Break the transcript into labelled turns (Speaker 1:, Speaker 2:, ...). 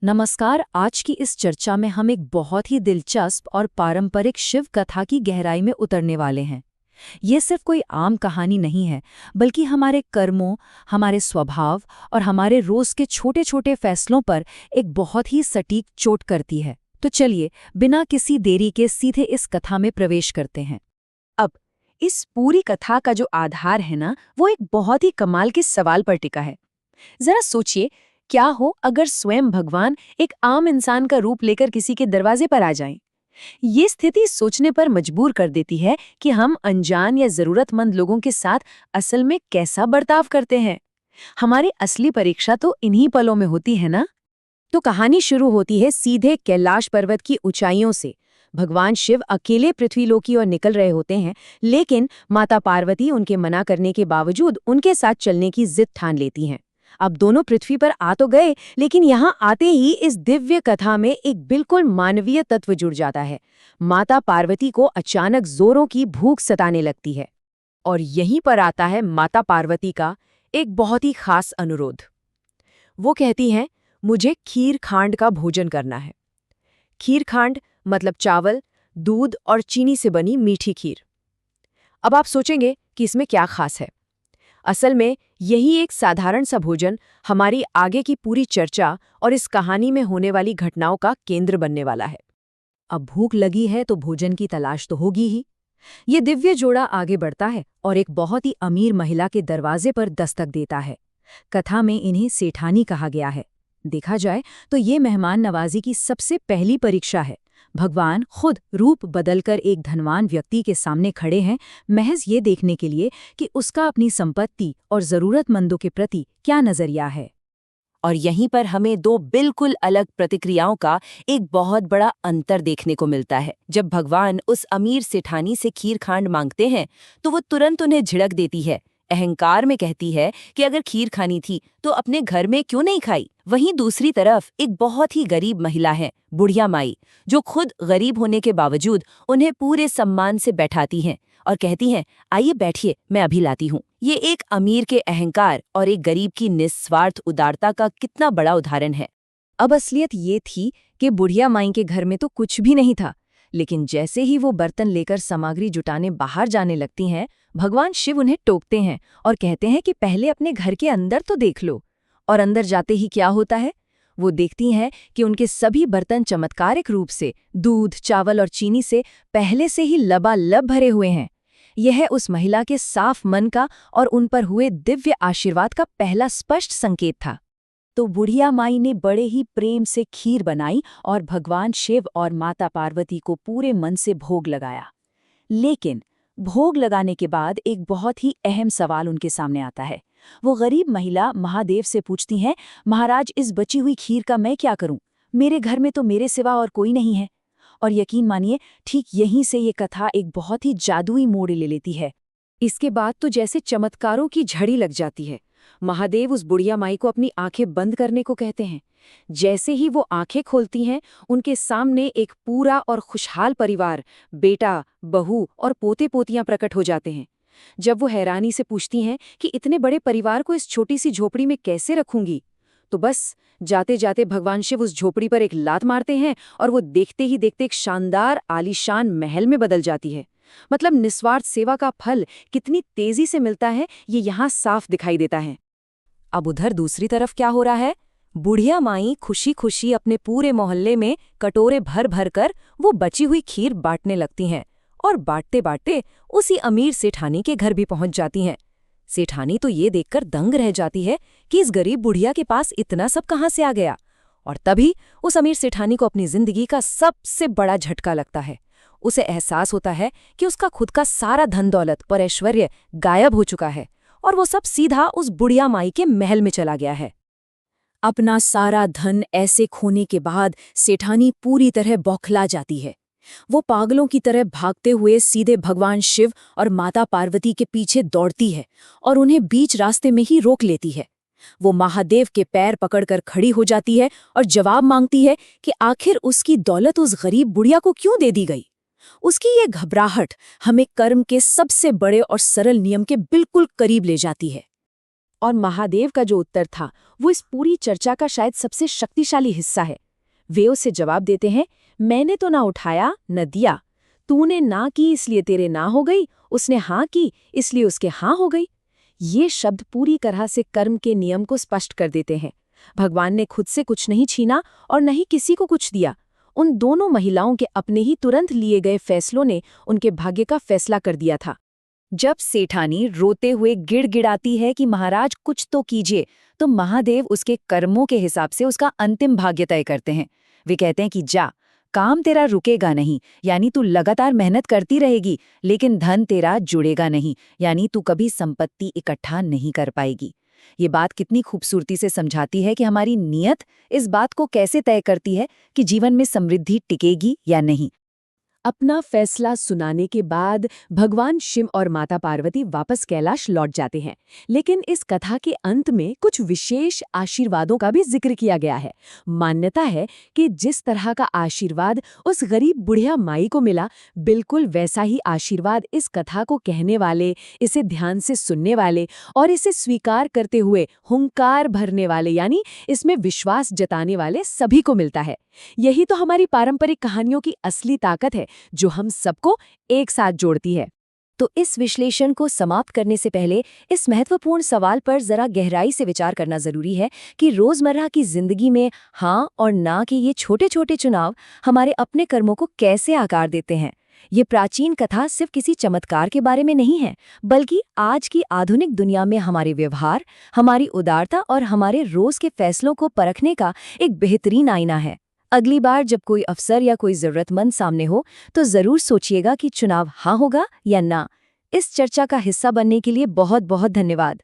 Speaker 1: नमस्कार। आज की इस चर्चा में हम एक बहुत ही दिलचस्प और पारंपरिक शिव कथा की गहराई में उतरने वाले हैं। ये सिर्फ कोई आम कहानी नहीं है, बल्कि हमारे कर्मों, हमारे स्वभाव और हमारे रोज के छोटे छोटे फैसलों पर एक बहुत ही सटीक चोट करती है। तो चलिए, बिना किसी देरी के सीधे इस कथा में प्रवेश करते हैं।
Speaker 2: अब इस पूरी कथा का जो आधार है ना, वो एक बहुत ही कमाल के सवाल पर टिका है। जरा सोचिए, क्या हो अगर स्वयं भगवान एक आम इंसान का रूप लेकर किसी के दरवाजे पर आ जाएं? ये स्थिति सोचने पर मजबूर कर देती है कि हम अनजान या जरूरतमंद लोगों के साथ असल में कैसा बर्ताव करते हैं। हमारी असली परीक्षा तो इन्हीं पलों में होती है ना। तो कहानी शुरू होती है सीधे कैलाश पर्वत की ऊंचाइयों से। भगवान शिव अकेले पृथ्वीलोक की ओर निकल रहे होते हैं, लेकिन माता पार्वती उनके मना करने के बावजूद उनके साथ चलने की जिद ठान लेती हैं। अब दोनों पृथ्वी पर आ तो गए, लेकिन यहाँ आते ही इस दिव्य कथा में एक बिल्कुल मानवीय तत्व जुड़ जाता है। माता पार्वती को अचानक जोरों की भूख सताने लगती है, और यहीं पर आता है माता पार्वती का एक बहुत ही खास अनुरोध। वो कहती हैं, मुझे खीर खांड का भोजन करना है। खीर खांड मतलब चावल, दूध और चीनी से बनी मीठी खीर। अब आप सोचेंगे कि इसमें क्या खास है। असल में यही एक साधारण सा भोजन हमारी आगे की पूरी चर्चा और इस कहानी में होने वाली घटनाओं का केंद्र बनने वाला है।
Speaker 1: अब भूख लगी है तो भोजन की तलाश तो होगी ही। ये दिव्य जोड़ा आगे बढ़ता है और एक बहुत ही अमीर महिला के दरवाजे पर दस्तक देता है। कथा में इन्हें सेठानी कहा गया है। देखा जाए तो ये मेहमान नवाजी की सबसे पहली परीक्षा है। भगवान खुद रूप बदलकर एक धनवान व्यक्ति के सामने खड़े हैं, महज ये देखने के लिए कि उसका अपनी संपत्ति और जरूरतमंदों के प्रति क्या नजरिया है।
Speaker 2: और यहीं पर हमें दो बिल्कुल अलग प्रतिक्रियाओं का एक बहुत बड़ा अंतर देखने को मिलता है। जब भगवान उस अमीर सेठानी से खीर खांड मांगते हैं, तो वो तुरंत उन्हें झिड़क देती है। अहंकार में कहती है कि अगर खीर खानी थी तो अपने घर में क्यों नहीं खाई। वहीं दूसरी तरफ एक बहुत ही गरीब महिला है, बुढ़िया माई, जो खुद गरीब होने के बावजूद उन्हें पूरे सम्मान से बैठाती हैं और कहती हैं, आइए बैठिए, मैं अभी लाती हूँ। ये एक अमीर के अहंकार और एक गरीब की निस्वार्थ उदारता का कितना बड़ा उदाहरण है।
Speaker 1: अब असलियत ये थी कि बुढ़िया माई के घर में तो कुछ भी नहीं था, लेकिन जैसे ही वो बर्तन लेकर सामग्री जुटाने बाहर जाने लगती हैं, भगवान शिव उन्हें टोकते हैं और कहते हैं कि पहले अपने घर के अंदर तो देख लो। और अंदर जाते ही क्या होता है? वो देखती हैं कि उनके सभी बर्तन चमत्कारिक रूप से दूध, चावल और चीनी से पहले से ही लबालब भरे हुए हैं। यह उस महिला के साफ मन का और उन पर हुए दिव्य आशीर्वाद का पहला स्पष्ट संकेत था। तो बुढ़िया माई ने बड़े ही प्रेम से खीर बनाई और भगवान शिव और माता पार्वती को पूरे मन से भोग लगाया। लेकिन भोग लगाने के बाद एक बहुत ही अहम सवाल उनके सामने आता है। वो गरीब महिला महादेव से पूछती हैं, महाराज, इस बची हुई खीर का मैं क्या करूं? मेरे घर में तो मेरे सिवा और कोई नहीं है। और यकीन मानिए, ठीक यहीं से ये कथा एक बहुत ही जादुई मोड़ ले लेती है। इसके बाद तो जैसे चमत्कारों की झड़ी लग जाती है। महादेव उस बुढ़िया माई को अपनी आंखें बंद करने को कहते हैं। जैसे ही वो आंखें खोलती हैं, उनके सामने एक पूरा और खुशहाल परिवार, बेटा, बहू और पोते पोतियां प्रकट हो जाते हैं। जब वो हैरानी से पूछती हैं कि इतने बड़े परिवार को इस छोटी सी झोपड़ी में कैसे रखूंगी, तो बस जाते जाते भगवान शिव उस झोपड़ी पर एक लात मारते हैं और वो देखते ही देखते एक शानदार आलीशान महल में बदल जाती है। मतलब निस्वार्थ सेवा का फल कितनी तेजी से मिलता है, ये यहाँ साफ दिखाई देता है। अब उधर दूसरी तरफ क्या हो रहा है? बुढ़िया माई खुशी खुशी अपने पूरे मोहल्ले में कटोरे भर भर कर वो बची हुई खीर बांटने लगती हैं, और बांटते बांटते उसी अमीर सेठानी के घर भी पहुंच जाती हैं। सेठानी तो ये देखकर दंग रह जाती है कि इस गरीब बुढ़िया के पास इतना सब कहाँ से आ गया। और तभी उस अमीर सेठानी को अपनी जिंदगी का सबसे बड़ा झटका लगता है। उसे एहसास होता है कि उसका खुद का सारा धन दौलत और ऐश्वर्य गायब हो चुका है, और वो सब सीधा उस बुढ़िया माई के महल में चला गया है। अपना सारा धन ऐसे खोने के बाद सेठानी पूरी तरह बौखला जाती है। वो पागलों की तरह भागते हुए सीधे भगवान शिव और माता पार्वती के पीछे दौड़ती है और उन्हें बीच रास्ते में ही रोक लेती है। वो महादेव के पैर पकड़कर खड़ी हो जाती है और जवाब मांगती है कि आखिर उसकी दौलत उस गरीब बुढ़िया को क्यों दे दी गई। उसकी ये घबराहट हमें कर्म के सबसे बड़े और सरल नियम के बिल्कुल करीब ले जाती है।
Speaker 2: और महादेव का जो उत्तर था वो इस पूरी चर्चा का शायद सबसे शक्तिशाली हिस्सा है। वे उसे जवाब देते हैं, मैंने तो ना उठाया न दिया, तूने ना की इसलिए तेरे ना हो गई, उसने हाँ की इसलिए उसके हाँ हो गई। ये शब्द पूरी तरह से कर्म के नियम को स्पष्ट कर देते हैं। भगवान ने खुद से कुछ नहीं छीना और न ही किसी को कुछ दिया। उन दोनों महिलाओं के अपने ही तुरंत लिए गए फैसलों ने उनके भाग्य का फैसला कर दिया था।
Speaker 1: जब सेठानी रोते हुए गिड़गिड़ाती है कि महाराज कुछ तो कीजिए, तो महादेव उसके कर्मों के हिसाब से उसका अंतिम भाग्य तय करते हैं। वे कहते हैं कि जा, काम तेरा रुकेगा नहीं, यानी तू लगातार मेहनत करती रहेगी, लेकिन धन तेरा जुड़ेगा नहीं, यानी तू कभी संपत्ति इकट्ठा नहीं कर पाएगी। ये बात कितनी खूबसूरती से समझाती है कि हमारी नीयत इस बात को कैसे तय करती है कि जीवन में समृद्धि टिकेगी या नहीं।
Speaker 2: अपना फैसला सुनाने के बाद भगवान शिव और माता पार्वती वापस कैलाश लौट जाते हैं। लेकिन इस कथा के अंत में कुछ विशेष आशीर्वादों का भी जिक्र किया गया है। मान्यता है कि जिस तरह का आशीर्वाद उस गरीब बुढ़िया माई को मिला, बिल्कुल वैसा ही आशीर्वाद इस कथा को कहने वाले, इसे ध्यान से सुनने वाले और इसे स्वीकार करते हुए हुंकार भरने वाले, यानी इसमें विश्वास जताने वाले सभी को मिलता है। यही तो हमारी पारंपरिक कहानियों की असली ताकत है, जो हम सबको एक साथ जोड़ती है।
Speaker 1: तो इस विश्लेषण को समाप्त करने से पहले इस महत्वपूर्ण सवाल पर जरा गहराई से विचार करना जरूरी है कि रोजमर्रा की जिंदगी में हाँ और ना के ये छोटे छोटे चुनाव हमारे अपने कर्मों को कैसे आकार देते हैं। ये प्राचीन कथा सिर्फ किसी चमत्कार के बारे में नहीं है, बल्कि आज की आधुनिक दुनिया में हमारे व्यवहार, हमारी उदारता और हमारे रोज के फैसलों को परखने का एक बेहतरीन आईना है। अगली बार जब कोई अफसर या कोई जरूरतमंद सामने हो, तो जरूर सोचिएगा कि चुनाव हाँ होगा या ना। इस चर्चा का हिस्सा बनने के लिए बहुत बहुत धन्यवाद।